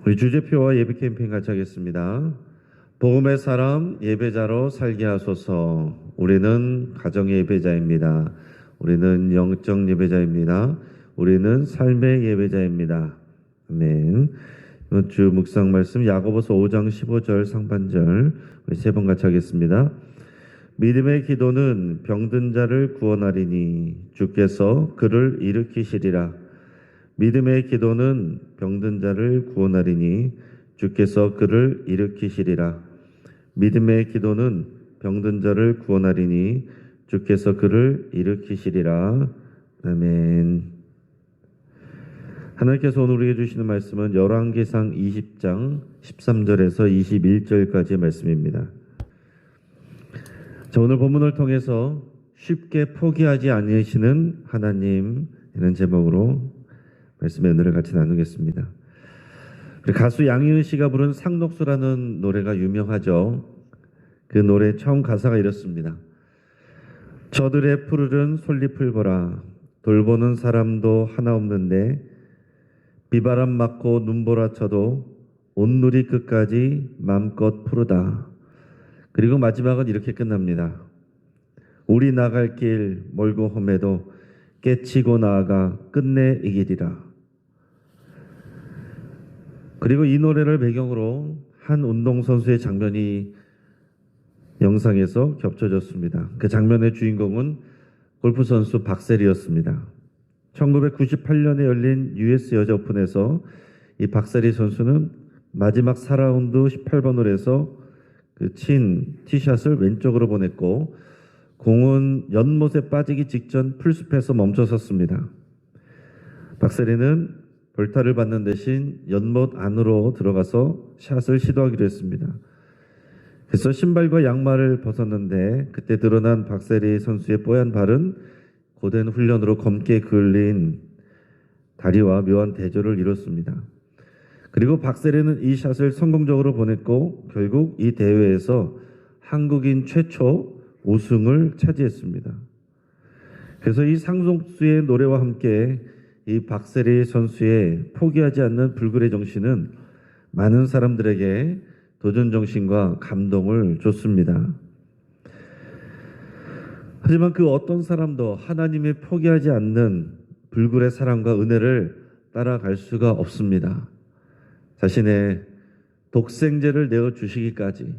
우리 주제표와 예배 캠페인 같이 하겠습니다. 복음의 사람 예배자로 살게 하소서. 우리는 가정의 예배자입니다. 우리는 영적 예배자입니다. 우리는 삶의 예배자입니다. 아멘. 이번 주 묵상 말씀 야고보서 5장 15절 상반절 우리 세 번 같이 하겠습니다. 믿음의 기도는 병든 자를 구원하리니 주께서 그를 일으키시리라. 믿음의 기도는 병든 자를 구원하리니 주께서 그를 일으키시리라. 믿음의 기도는 병든 자를 구원하리니 주께서 그를 일으키시리라. 아멘. 하나님께서 오늘 우리에게 주시는 말씀은 열왕기상 20장 13절에서 21절까지의 말씀입니다. 자, 오늘 본문을 통해서 쉽게 포기하지 않으시는 하나님, 이런 제목으로 말씀의 은혜를 같이 나누겠습니다. 가수 양희은 씨가 부른 상록수라는 노래가 유명하죠. 그 노래 처음 가사가 이렇습니다. 저들의 푸르른 솔잎을 보라. 돌보는 사람도 하나 없는데 비바람 맞고 눈보라 쳐도 온누리 끝까지 맘껏 푸르다. 그리고 마지막은 이렇게 끝납니다. 우리 나갈 길 멀고 험해도 깨치고 나아가 끝내 이기리라. 그리고 이 노래를 배경으로 한 운동선수의 장면이 영상에서 겹쳐졌습니다. 그 장면의 주인공은 골프선수 박세리였습니다. 1998년에 열린 US 여자 오픈에서 이 박세리 선수는 마지막 4라운드 18번 홀에서 그 친 티샷을 왼쪽으로 보냈고 공은 연못에 빠지기 직전 풀숲에서 멈춰섰습니다. 박세리는 벌타를 받는 대신 연못 안으로 들어가서 샷을 시도하기로 했습니다. 그래서 신발과 양말을 벗었는데 그때 드러난 박세리 선수의 뽀얀 발은 고된 훈련으로 검게 그을린 다리와 묘한 대조를 이뤘습니다. 그리고 박세리는 이 샷을 성공적으로 보냈고 결국 이 대회에서 한국인 최초 우승을 차지했습니다. 그래서 이 상속수의 노래와 함께 이 박세리 선수의 포기하지 않는 불굴의 정신은 많은 사람들에게 도전 정신과 감동을 줬습니다. 하지만 그 어떤 사람도 하나님의 포기하지 않는 불굴의 사랑과 은혜를 따라갈 수가 없습니다. 자신의 독생제를 내어주시기까지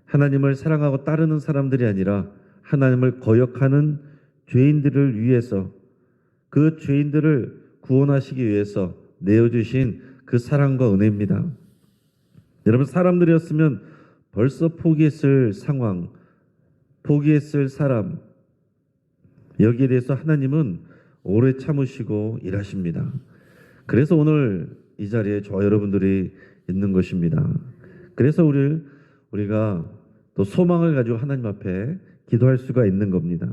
하나님을 사랑하고 따르는 사람들이 아니라 하나님을 거역하는 죄인들을 위해서 그 죄인들을 구원하시기 위해서 내어주신 그 사랑과 은혜입니다. 여러분, 사람들이었으면 벌써 포기했을 상황, 포기했을 사람, 여기에 대해서 하나님은 오래 참으시고 일하십니다. 그래서 오늘 이 자리에 저와 여러분들이 있는 것입니다. 그래서 우리가 또 소망을 가지고 하나님 앞에 기도할 수가 있는 겁니다.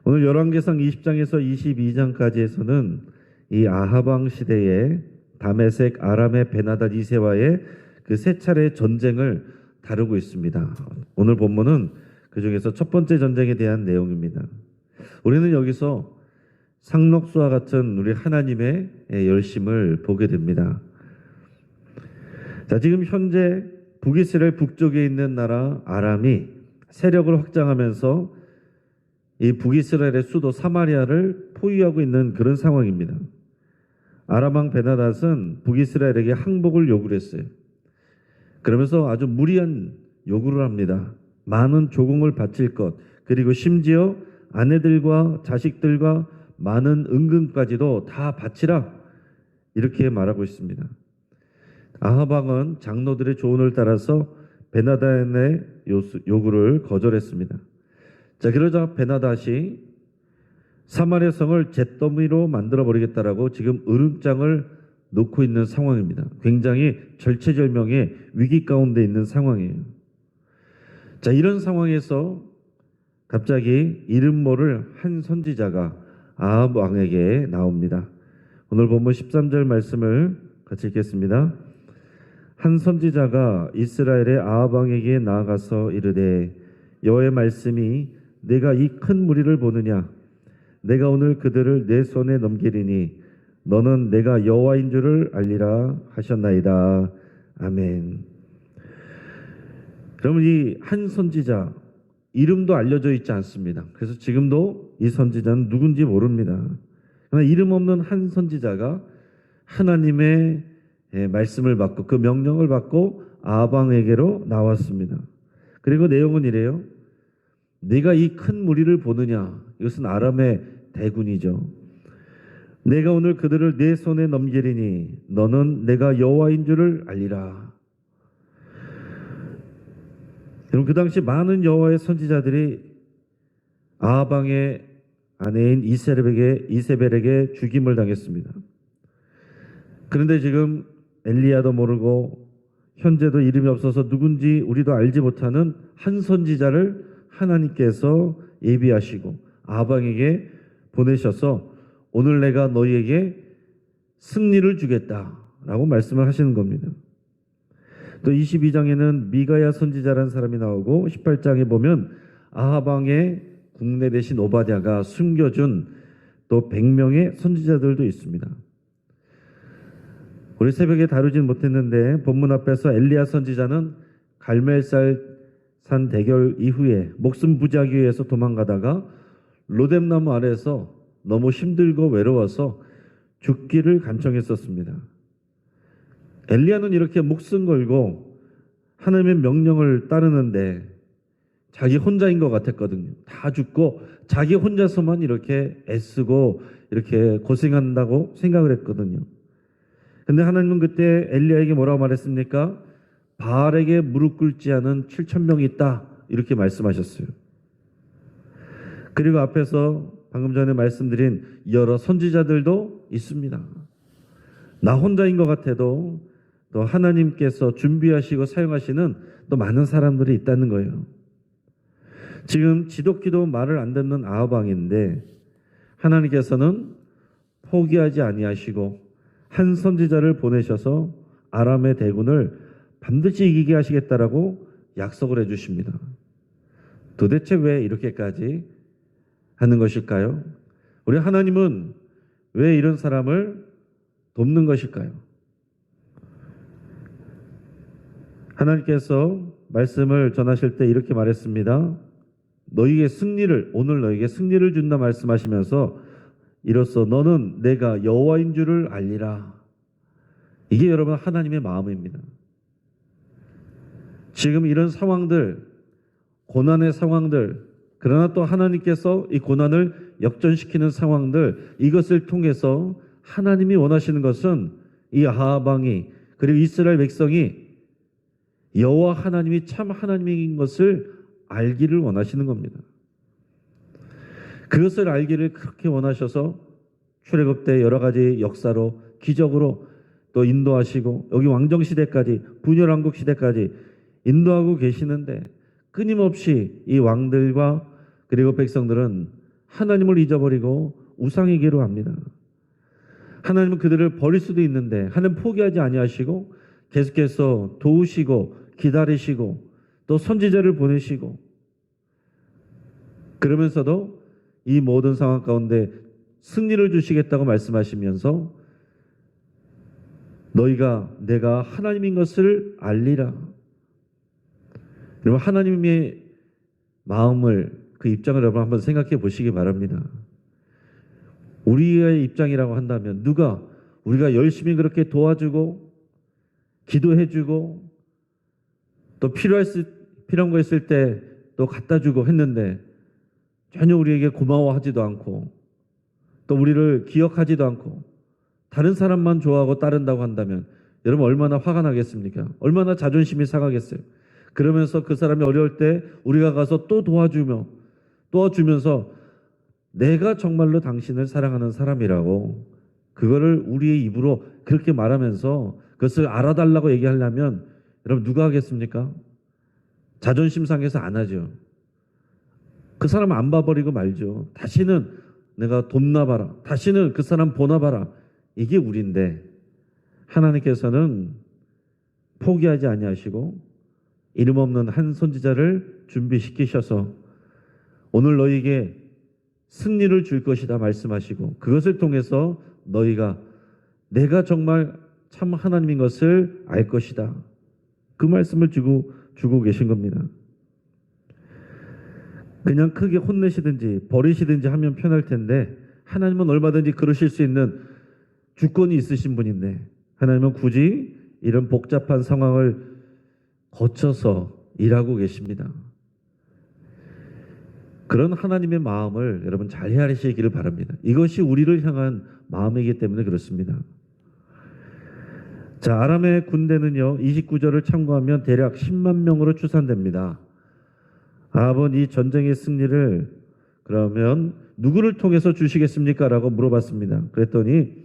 오늘 열왕기상 20장에서 22장까지에서는 이 아합 왕 시대의 다메섹 아람의 베나닷 2세와의 그 세 차례의 전쟁을 다루고 있습니다. 오늘 본문은 그 중에서 첫 번째 전쟁에 대한 내용입니다. 우리는 여기서 상록수와 같은 우리 하나님의 열심을 보게 됩니다. 자, 지금 현재 북이스라엘 북쪽에 있는 나라 아람이 세력을 확장하면서 이 북이스라엘의 수도 사마리아를 포위하고 있는 그런 상황입니다. 아람 왕 베나닷은 북이스라엘에게 항복을 요구를 했어요. 그러면서 아주 무리한 요구를 합니다. 많은 조공을 바칠 것, 그리고 심지어 아내들과 자식들과 많은 은금까지도 다 바치라, 이렇게 말하고 있습니다. 아합 왕은 장로들의 조언을 따라서 베나닷의 요구를 거절했습니다. 자, 그러자 베나닷이 사마리아 성을 잿더미로 만들어 버리겠다라고 지금 으름장을 놓고 있는 상황입니다. 굉장히 절체절명의 위기 가운데 있는 상황이에요. 자, 이런 상황에서 갑자기 이름 모를 한 선지자가 아합 왕에게 나옵니다. 오늘 본문 13절 말씀을 같이 읽겠습니다. 한 선지자가 이스라엘의 아합 왕에게 나아가서 이르되 여호와의 말씀이 내가 이 큰 무리를 보느냐? 내가 오늘 그들을 내 손에 넘기리니 너는 내가 여호와인 줄을 알리라 하셨나이다. 아멘. 여러분, 이 한 선지자 이름도 알려져 있지 않습니다. 그래서 지금도 이 선지자는 누군지 모릅니다. 그러나 이름 없는 한 선지자가 하나님의 말씀을 받고 그 명령을 받고 아방에게로 나왔습니다. 그리고 내용은 이래요. 네가 이 큰 무리를 보느냐? 이것은 아람의 대군이죠. 내가 오늘 그들을 내 손에 넘기리니 너는 내가 여호와인 줄을 알리라. 여러분, 그 당시 많은 여호와의 선지자들이 아방의 아내인 이세벨에게 죽임을 당했습니다. 그런데 지금 엘리야도 모르고 현재도 이름이 없어서 누군지 우리도 알지 못하는 한 선지자를 하나님께서 예비하시고 아방에게 보내셔서 오늘 내가 너희에게 승리를 주겠다라고 말씀을 하시는 겁니다. 또 22장에는 미가야 선지자라는 사람이 나오고 18장에 보면 아하방의 국내 대신 오바댜가 숨겨준 또 100명의 선지자들도 있습니다. 우리 새벽에 다루진 못했는데 본문 앞에서 엘리야 선지자는 갈멜살 산 대결 이후에 목숨 부지하기 위해서 도망가다가 로뎀나무 아래에서 너무 힘들고 외로워서 죽기를 간청했었습니다. 엘리야는 이렇게 목숨 걸고 하나님의 명령을 따르는데 자기 혼자인 것 같았거든요. 다 죽고 자기 혼자서만 이렇게 애쓰고 이렇게 고생한다고 생각을 했거든요. 근데 하나님은 그때 엘리야에게 뭐라고 말했습니까? 바알에게 무릎 꿇지 않은 7,000명이 있다, 이렇게 말씀하셨어요. 그리고 앞에서 방금 전에 말씀드린 여러 선지자들도 있습니다. 나 혼자인 것 같아도 또 하나님께서 준비하시고 사용하시는 또 많은 사람들이 있다는 거예요. 지금 지독히도 말을 안 듣는 아하방인데 하나님께서는 포기하지 아니하시고 한 선지자를 보내셔서 아람의 대군을 반드시 이기게 하시겠다라고 약속을 해주십니다. 도대체 왜 이렇게까지 하는 것일까요? 우리 하나님은 왜 이런 사람을 돕는 것일까요? 하나님께서 말씀을 전하실 때 이렇게 말했습니다. 오늘 너희에게 승리를 준다 말씀하시면서 이로써 너는 내가 여호와인 줄을 알리라. 이게 여러분 하나님의 마음입니다. 지금 이런 상황들, 고난의 상황들, 그러나 또 하나님께서 이 고난을 역전시키는 상황들, 이것을 통해서 하나님이 원하시는 것은 이 아하방이 그리고 이스라엘 백성이 여호와 하나님이 참 하나님인 것을 알기를 원하시는 겁니다. 그것을 알기를 그렇게 원하셔서 출애굽 때 여러 가지 역사로 기적으로 또 인도하시고 여기 왕정시대까지 분열왕국 시대까지 인도하고 계시는데 끊임없이 이 왕들과 그리고 백성들은 하나님을 잊어버리고 우상에게로 합니다. 하나님은 그들을 버릴 수도 있는데 하나님 포기하지 아니하시고 계속해서 도우시고 기다리시고 또 선지자를 보내시고 그러면서도 이 모든 상황 가운데 승리를 주시겠다고 말씀하시면서 내가 하나님인 것을 알리라. 여러분 하나님의 마음을 그 입장을 여러분 한번 생각해 보시기 바랍니다. 우리의 입장이라고 한다면 우리가 열심히 그렇게 도와주고 기도해주고 또 필요한 거 있을 때 또 갖다 주고 했는데 전혀 우리에게 고마워하지도 않고 또 우리를 기억하지도 않고 다른 사람만 좋아하고 따른다고 한다면 여러분 얼마나 화가 나겠습니까? 얼마나 자존심이 상하겠어요? 그러면서 그 사람이 어려울 때 우리가 가서 또 도와주면서 내가 정말로 당신을 사랑하는 사람이라고 그거를 우리의 입으로 그렇게 말하면서 그것을 알아달라고 얘기하려면 여러분 누가 하겠습니까? 자존심 상해서 안 하죠. 그 사람 안 봐버리고 말죠. 다시는 내가 돕나봐라. 다시는 그 사람 보나봐라. 이게 우리인데 하나님께서는 포기하지 아니하시고 이름 없는 한 선지자를 준비시키셔서 오늘 너희에게 승리를 줄 것이다 말씀하시고 그것을 통해서 너희가 내가 정말 참 하나님인 것을 알 것이다. 그 말씀을 주고 계신 겁니다. 그냥 크게 혼내시든지 버리시든지 하면 편할 텐데 하나님은 얼마든지 그러실 수 있는 주권이 있으신 분인데 하나님은 굳이 이런 복잡한 상황을 거쳐서 일하고 계십니다. 그런 하나님의 마음을 여러분 잘 헤아리시기를 바랍니다. 이것이 우리를 향한 마음이기 때문에 그렇습니다. 자, 아람의 군대는요 29절을 참고하면 대략 10만 명으로 추산됩니다. 아합은 이 전쟁의 승리를 그러면 누구를 통해서 주시겠습니까? 라고 물어봤습니다. 그랬더니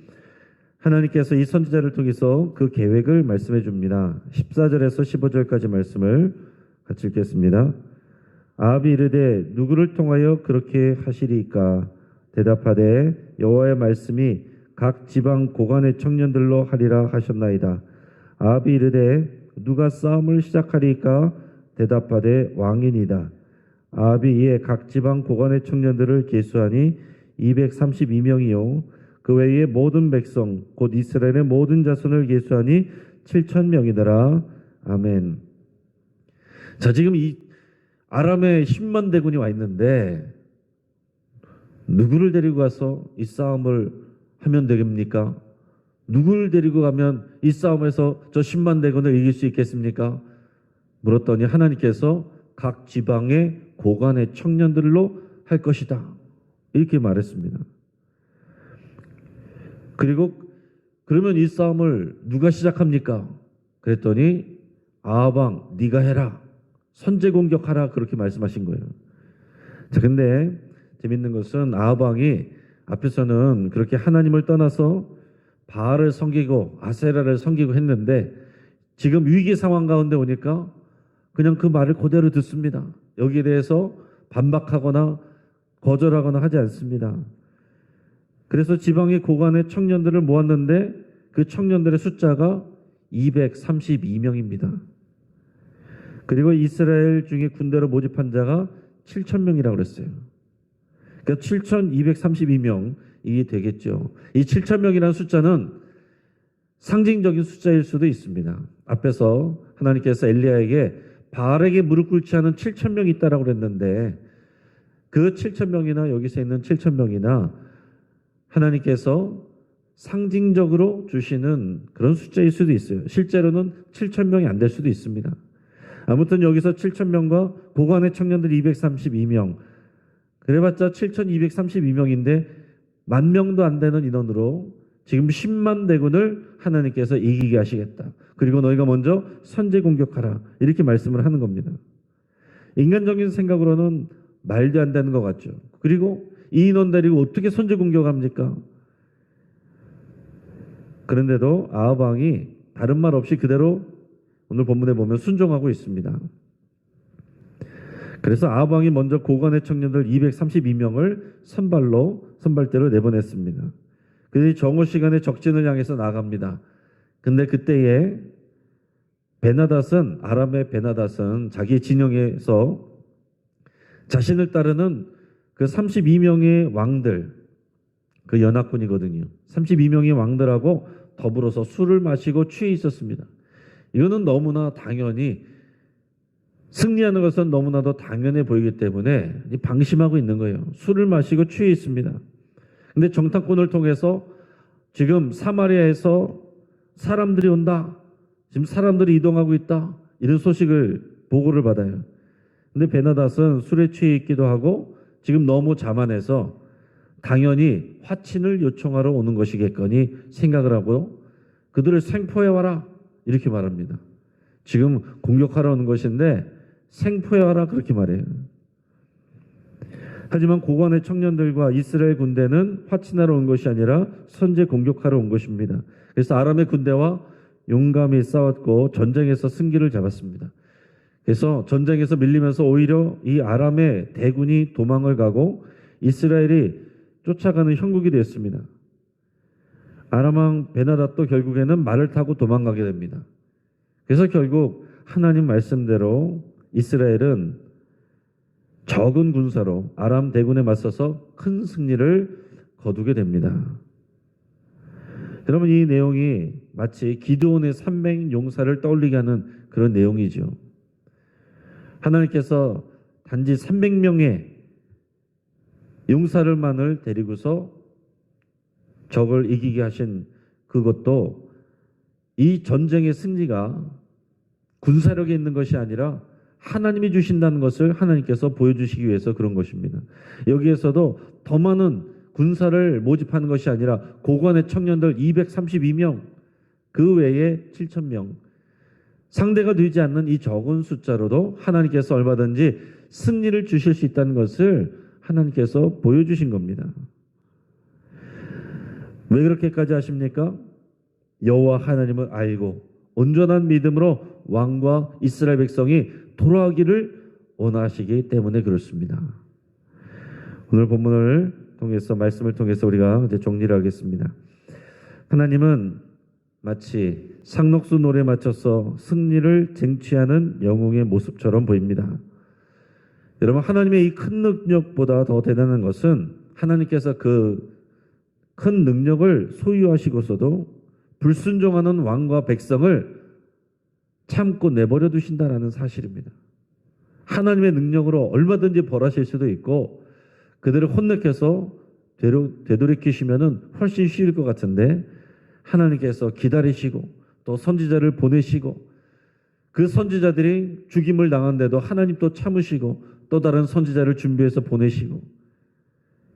하나님께서 이 선지자를 통해서 그 계획을 말씀해 줍니다. 14절에서 15절까지 말씀을 같이 읽겠습니다. 아합이 이르되 누구를 통하여 그렇게 하시리이까? 대답하되 여호와의 말씀이 각 지방 고관의 청년들로 하리라 하셨나이다. 아합이 이르되 누가 싸움을 시작하리이까? 대답하되 왕이니이다. 아합이 이에 각 지방 고관의 청년들을 계수하니 232명이요 그 외에 모든 백성 곧 이스라엘의 모든 자손을 계수하니 7,000명이더라. 아멘. 자, 지금 이 아람의 10만 대군이 와 있는데 누구를 데리고 가서 이 싸움을 하면 되겠습니까? 누구를 데리고 가면 이 싸움에서 저 10만 대군을 이길 수 있겠습니까? 물었더니 하나님께서 각 지방의 고관의 청년들로 할 것이다. 이렇게 말했습니다. 그리고 그러면 이 싸움을 누가 시작합니까? 그랬더니 아합 왕 네가 해라. 선제 공격하라. 그렇게 말씀하신 거예요. 자, 근데 재밌는 것은 아합 왕이 앞에서는 그렇게 하나님을 떠나서 바알을 섬기고 아세라를 섬기고 했는데 지금 위기 상황 가운데 오니까 그냥 그 말을 그대로 듣습니다. 여기에 대해서 반박하거나 거절하거나 하지 않습니다. 그래서 지방의 고관의 청년들을 모았는데 그 청년들의 숫자가 232명입니다. 그리고 이스라엘 중에 군대로 모집한 자가 7,000명이라고 그랬어요. 그러니까 7,232명이 되겠죠. 이 7,000명이라는 숫자는 상징적인 숫자일 수도 있습니다. 앞에서 하나님께서 엘리야에게 바알에게 무릎 꿇지 않은 7,000명이 있다라고 그랬는데 그 7,000명이나 여기서 있는 7,000명이나 하나님께서 상징적으로 주시는 그런 숫자일 수도 있어요. 실제로는 7,000명이 안 될 수도 있습니다. 아무튼 여기서 7,000명과 고관의 청년들 232명 그래봤자 7,232명인데 10,000명도 안 되는 인원으로 지금 10만 대군을 하나님께서 이기게 하시겠다. 그리고 너희가 먼저 선제 공격하라. 이렇게 말씀을 하는 겁니다. 인간적인 생각으로는 말도 안 되는 것 같죠. 그리고 이 인원 데리고 어떻게 선제 공격합니까? 그런데도 아합 왕이 다른 말 없이 그대로 오늘 본문에 보면 순종하고 있습니다. 그래서 아합 왕이 먼저 고관의 청년들 232명을 선발대로 내보냈습니다. 그들이 정오 시간에 적진을 향해서 나갑니다. 근데 그때에 아람의 베나닷은 자기 진영에서 자신을 따르는 그 32명의 왕들, 그 연합군이거든요. 32명의 왕들하고 더불어서 술을 마시고 취해 있었습니다. 이거는 너무나 당연히 승리하는 것은 너무나도 당연해 보이기 때문에 방심하고 있는 거예요. 술을 마시고 취해 있습니다. 근데 정탐꾼을 통해서 지금 사마리아에서 사람들이 온다. 지금 사람들이 이동하고 있다. 이런 소식을 보고를 받아요. 근데 베나닷은 술에 취해 있기도 하고 지금 너무 자만해서 당연히 화친을 요청하러 오는 것이겠거니 생각을 하고 그들을 생포해와라. 이렇게 말합니다. 지금 공격하러 오는 것인데 생포해와라. 그렇게 말해요. 하지만 고관의 청년들과 이스라엘 군대는 화친하러 온 것이 아니라 선제 공격하러 온 것입니다. 그래서 아람의 군대와 용감히 싸웠고 전쟁에서 승기를 잡았습니다. 그래서 전쟁에서 밀리면서 오히려 이 아람의 대군이 도망을 가고 이스라엘이 쫓아가는 형국이 됐습니다. 아람 왕 베나닷도 결국에는 말을 타고 도망가게 됩니다. 그래서 결국 하나님 말씀대로 이스라엘은 적은 군사로 아람 대군에 맞서서 큰 승리를 거두게 됩니다. 여러분, 이 내용이 마치 기드온의 300 용사를 떠올리게 하는 그런 내용이죠. 하나님께서 단지 300명의 용사를만을 데리고서 적을 이기게 하신 그것도 이 전쟁의 승리가 군사력에 있는 것이 아니라 하나님이 주신다는 것을 하나님께서 보여주시기 위해서 그런 것입니다. 여기에서도 더 많은 군사를 모집하는 것이 아니라 고관의 청년들 232명, 그 외에 7,000명, 상대가 되지 않는 이 적은 숫자로도 하나님께서 얼마든지 승리를 주실 수 있다는 것을 하나님께서 보여주신 겁니다. 왜 그렇게까지 하십니까? 여호와 하나님을 알고 온전한 믿음으로 왕과 이스라엘 백성이 돌아가기를 원하시기 때문에 그렇습니다. 오늘 본문을 통해서, 말씀을 통해서 우리가 이제 정리를 하겠습니다. 하나님은 마치 상록수 노래에 맞춰서 승리를 쟁취하는 영웅의 모습처럼 보입니다. 여러분, 하나님의 이 큰 능력보다 더 대단한 것은 하나님께서 그 큰 능력을 소유하시고서도 불순종하는 왕과 백성을 참고 내버려 두신다라는 사실입니다. 하나님의 능력으로 얼마든지 벌하실 수도 있고 그들을 혼내켜서 되돌이키시면은 훨씬 쉬울 것 같은데, 하나님께서 기다리시고 또 선지자를 보내시고 그 선지자들이 죽임을 당한데도 하나님 또 참으시고 또 다른 선지자를 준비해서 보내시고,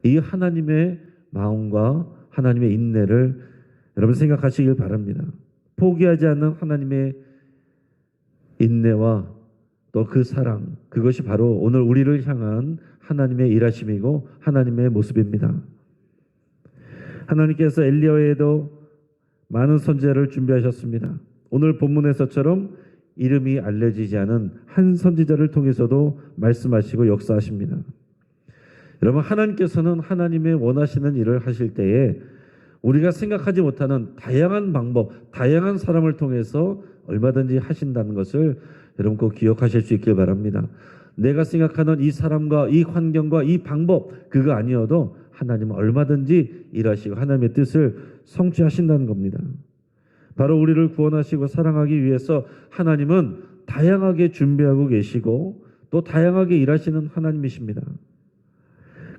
이 하나님의 마음과 하나님의 인내를 여러분 생각하시길 바랍니다. 포기하지 않는 하나님의 인내와 또 그 사랑, 그것이 바로 오늘 우리를 향한 하나님의 일하심이고 하나님의 모습입니다. 하나님께서 엘리야 외에도 많은 선지자를 준비하셨습니다. 오늘 본문에서처럼 이름이 알려지지 않은 한 선지자를 통해서도 말씀하시고 역사하십니다. 여러분, 하나님께서는 하나님의 원하시는 일을 하실 때에 우리가 생각하지 못하는 다양한 방법, 다양한 사람을 통해서 얼마든지 하신다는 것을 여러분 꼭 기억하실 수 있길 바랍니다. 내가 생각하는 이 사람과 이 환경과 이 방법, 그거 아니어도 하나님은 얼마든지 일하시고 하나님의 뜻을 성취하신다는 겁니다. 바로 우리를 구원하시고 사랑하기 위해서 하나님은 다양하게 준비하고 계시고 또 다양하게 일하시는 하나님이십니다.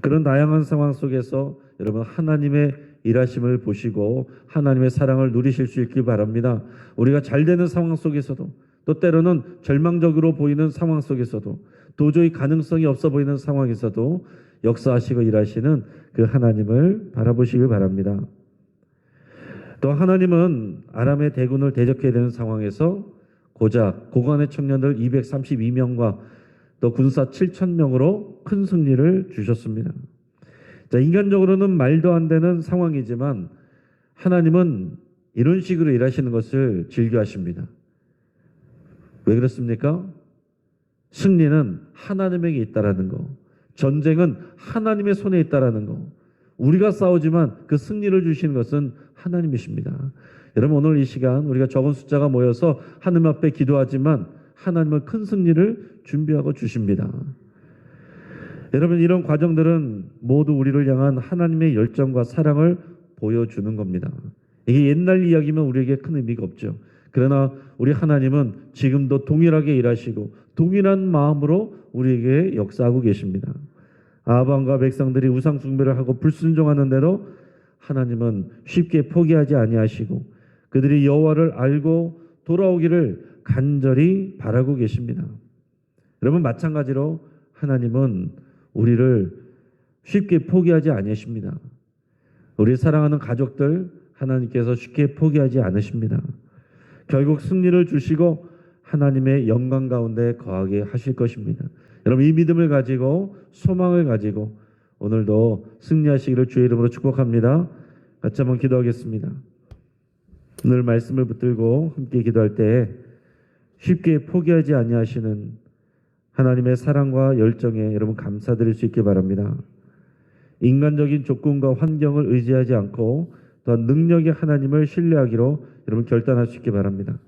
그런 다양한 상황 속에서 여러분 하나님의 일하심을 보시고 하나님의 사랑을 누리실 수 있길 바랍니다. 우리가 잘 되는 상황 속에서도, 또 때로는 절망적으로 보이는 상황 속에서도, 도저히 가능성이 없어 보이는 상황에서도 역사하시고 일하시는 그 하나님을 바라보시길 바랍니다. 또 하나님은 아람의 대군을 대적해야 되는 상황에서 고작 고관의 청년들 232명과 또 군사 7,000명으로 큰 승리를 주셨습니다. 자, 인간적으로는 말도 안 되는 상황이지만 하나님은 이런 식으로 일하시는 것을 즐겨하십니다. 왜 그렇습니까? 승리는 하나님에게 있다라는 거, 전쟁은 하나님의 손에 있다라는 거, 우리가 싸우지만 그 승리를 주시는 것은 하나님이십니다. 여러분, 오늘 이 시간 우리가 적은 숫자가 모여서 하나님 앞에 기도하지만 하나님은 큰 승리를 준비하고 주십니다. 여러분, 이런 과정들은 모두 우리를 향한 하나님의 열정과 사랑을 보여주는 겁니다. 이게 옛날 이야기면 우리에게 큰 의미가 없죠. 그러나 우리 하나님은 지금도 동일하게 일하시고 동일한 마음으로 우리에게 역사하고 계십니다. 아방과 백성들이 우상 숭배를 하고 불순종하는데도 하나님은 쉽게 포기하지 아니하시고 그들이 여호와를 알고 돌아오기를 간절히 바라고 계십니다. 여러분, 마찬가지로 하나님은 우리를 쉽게 포기하지 않으십니다. 우리 사랑하는 가족들 하나님께서 쉽게 포기하지 않으십니다. 결국 승리를 주시고 하나님의 영광 가운데 거하게 하실 것입니다. 여러분, 이 믿음을 가지고 소망을 가지고 오늘도 승리하시기를 주의 이름으로 축복합니다. 같이 한번 기도하겠습니다. 오늘 말씀을 붙들고 함께 기도할 때 쉽게 포기하지 아니하시는 하나님의 사랑과 열정에 여러분 감사드릴 수 있게 바랍니다. 인간적인 조건과 환경을 의지하지 않고 또한 능력의 하나님을 신뢰하기로 여러분 결단할 수 있게 바랍니다.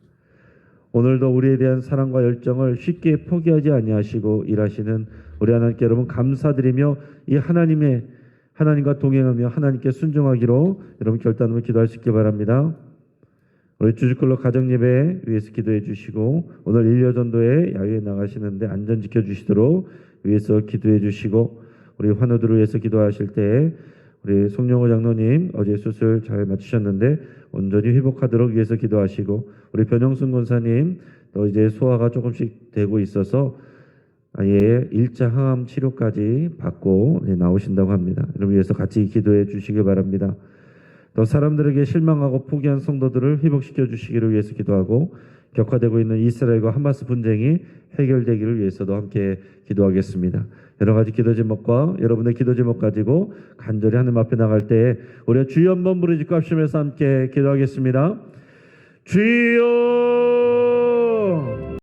오늘도 우리에 대한 사랑과 열정을 쉽게 포기하지 아니하시고 일하시는 우리 하나님께 여러분 감사드리며 이 하나님과 동행하며 하나님께 순종하기로 여러분 결단하며 기도할 수 있기 바랍니다. 우리 주주클럽 가정예배 위해서 기도해 주시고 오늘 1년 전도에 야외에 나가시는데 안전 지켜주시도록 위해서 기도해 주시고 우리 환우들을 위해서 기도하실 때 우리 송영호 장로님 어제 수술 잘 마치셨는데 온전히 회복하도록 위해서 기도하시고 우리 변영순 권사님 또 이제 소화가 조금씩 되고 있어서 아예 1차 항암 치료까지 받고 나오신다고 합니다. 여러분 위해서 같이 기도해 주시기 바랍니다. 또 사람들에게 실망하고 포기한 성도들을 회복시켜 주시기를 위해서 기도하고 격화되고 있는 이스라엘과 하마스 분쟁이 해결되기를 위해서도 함께 기도하겠습니다. 여러 가지 기도 제목과 여러분의 기도 제목 가지고 간절히 하나님 앞에 나갈 때 우리 주여 한번 부르짖고 합심해서 함께 기도하겠습니다. 주여